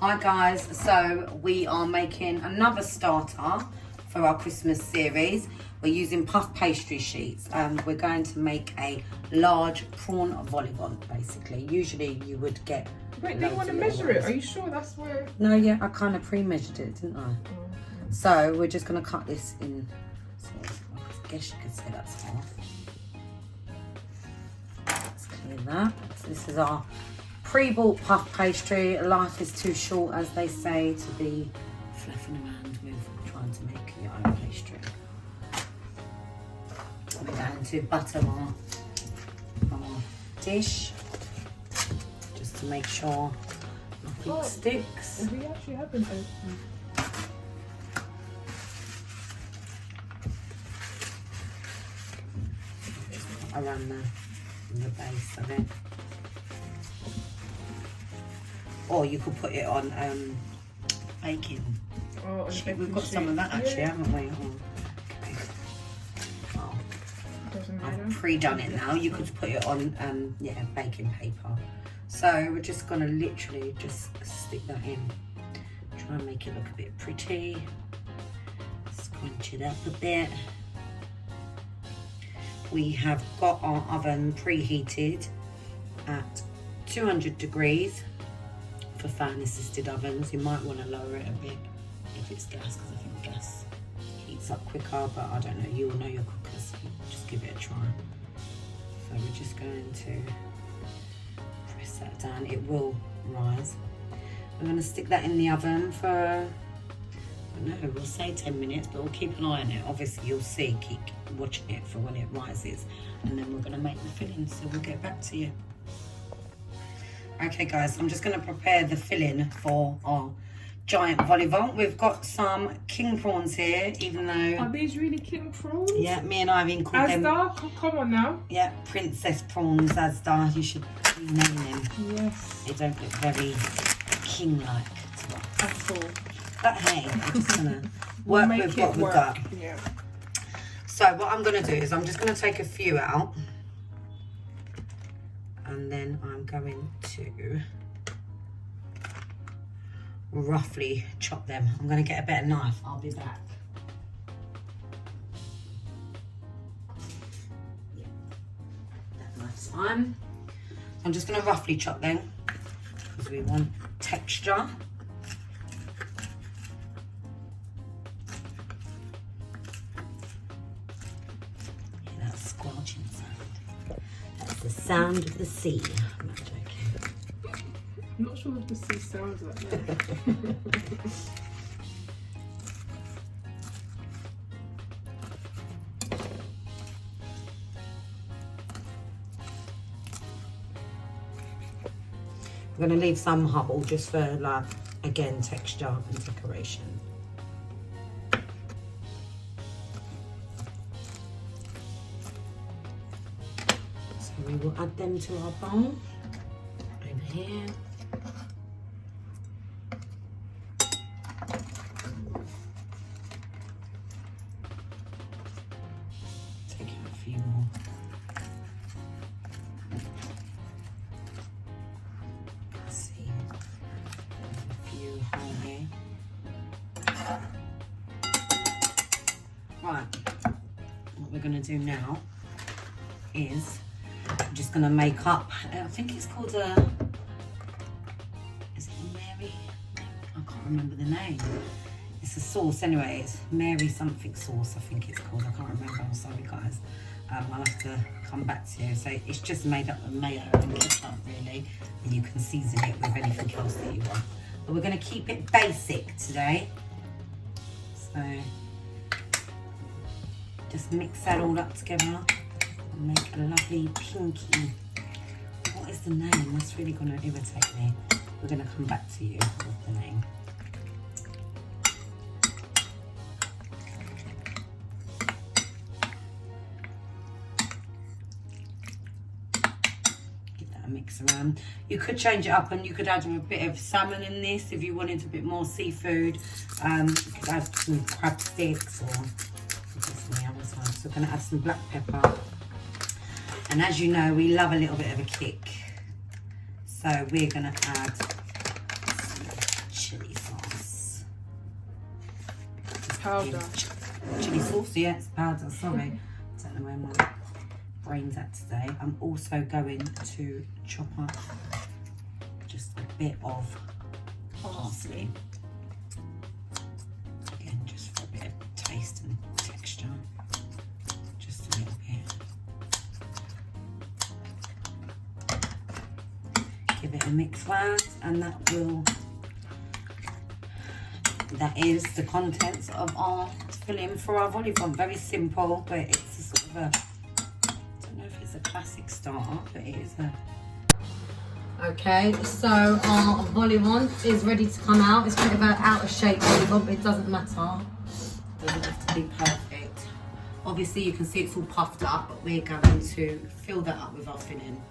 Hi guys, so we are making another starter for our Christmas series. We're using puff pastry sheets and we're going to make a large prawn vol au vent basically. Usually you would get... Wait, do you want to measure it? Are you sure that's where... No, yeah, I kind of pre-measured it, didn't I? So we're just going to cut this in, so I guess you could say that's half. Let's clear that. So this is our pre-bought puff pastry. Life is too short, as they say, to be fluffing around with trying to make your own pastry. We're going to butter our dish just to make sure nothing sticks. We actually haven't opened. Around the base of it. Or you could put it on baking. Oh, We've got some of that actually, haven't we? Oh. Doesn't matter. I've pre-done it now. You could put it on yeah, baking paper. So we're just gonna literally just stick that in. Try and make it look a bit pretty. Scrunch it up a bit. We have got our oven preheated at 200 degrees for fan assisted ovens. You might want to lower it a bit if it's gas, because I think gas heats up quicker, but I don't know, you will know your cookers, so just give it a try. So we're just going to press that down. It will rise. I'm going to stick that in the oven for, I don't know, we'll say 10 minutes, but we'll keep an eye on it. Obviously you'll see, keep watching it for when it rises, and then we're going to make the filling, so we'll get back to you. Okay guys, I'm just going to prepare the filling for our giant vol au vent. We've got some king prawns here, even though... Are these really king prawns? Yeah, me and Irene called them... Asda? Come on now. Yeah, princess prawns, Asda. You should rename them. Yes. They don't look very king-like to us. At all. But hey, I'm just going to work with what we've got. Yeah. So what I'm going to do is I'm just going to take a few out. And then I'm going to roughly chop them. I'm going to get a better knife. I'll be back. Yeah, that knife's fine. I'm just going to roughly chop them because we want texture. Yeah, that's squelching sound. That's the sound of the sea. I'm not joking. I'm not sure if the sea sounds like that. I'm going to leave some hubble just for, like, again, texture and decoration. So we will add them to our bowl over here. Take out a few more. Right, what we're going to do now is I'm just going to make up, I think it's called a, is it a Mary? I can't remember the name. It's a sauce anyway, it's Mary something sauce I think it's called, I can't remember, I'm sorry guys. I'll have to come back to you. So it's just made up of mayo and ketchup really, and you can season it with anything else that you want. But we're going to keep it basic today. So just mix that all up together and make a lovely pinky. What is the name? That's really going to irritate me. We're going to come back to you with the name. Mix around. You could change it up and you could add a bit of salmon in this if you wanted a bit more seafood. You could add some crab sticks or the other side. So we're going to add some black pepper. And as you know, we love a little bit of a kick. So we're going to add some powder. Chili sauce, yeah, it's powder, sorry. I don't know where my brain's at today. I'm also going to chop up just a bit of parsley. Again, just for a bit of taste and texture. Just a little bit. Give it a mix round, and that is the contents of our filling for our vol au vent. Very simple, but it's a sort of a, I don't know if it's a classic starter, but it is a. Okay, so our vol au vent is ready to come out. It's a bit of an out of shape vol au vent, but it doesn't matter. It doesn't have to be perfect. Obviously you can see it's all puffed up, but we're going to fill that up with our filling.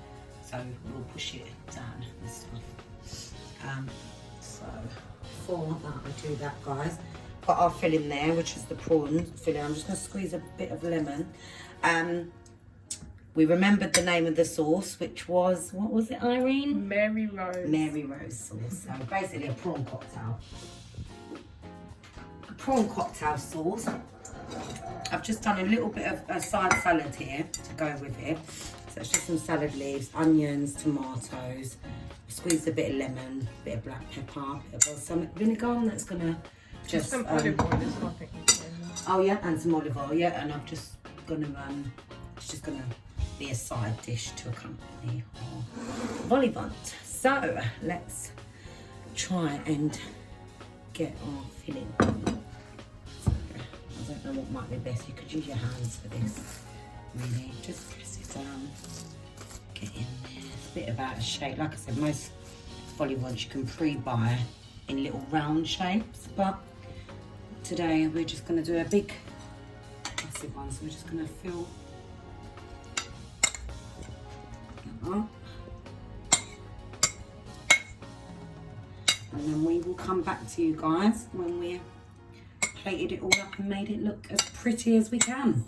So we'll push it down and stuff. So before that I do that, guys, got our filling there, which is the prawn filling. I'm just going to squeeze a bit of lemon. We remembered the name of the sauce, which was, what was it, Irene? Mary Rose. Mary Rose sauce. So basically a prawn cocktail. A prawn cocktail sauce. I've just done a little bit of a side salad here to go with it. So it's just some salad leaves, onions, tomatoes. Squeezed a bit of lemon, a bit of black pepper, a bit of balsamic vinegar, and that's gonna just some olive oil as well, I think. Oh yeah, and some olive oil, yeah, and I'm just gonna it's just gonna be a side dish to accompany our vol au vent. So let's try and get our filling. So, I don't know what might be best. You could use your hands for this, really. Just press it down, get in there. It's a bit about a shape. Like I said, most vol au vents you can pre-buy in little round shapes, but today we're just going to do a big massive one. So we're just going to fill that up, and then we will come back to you guys when we've plated it all up and made it look as pretty as we can.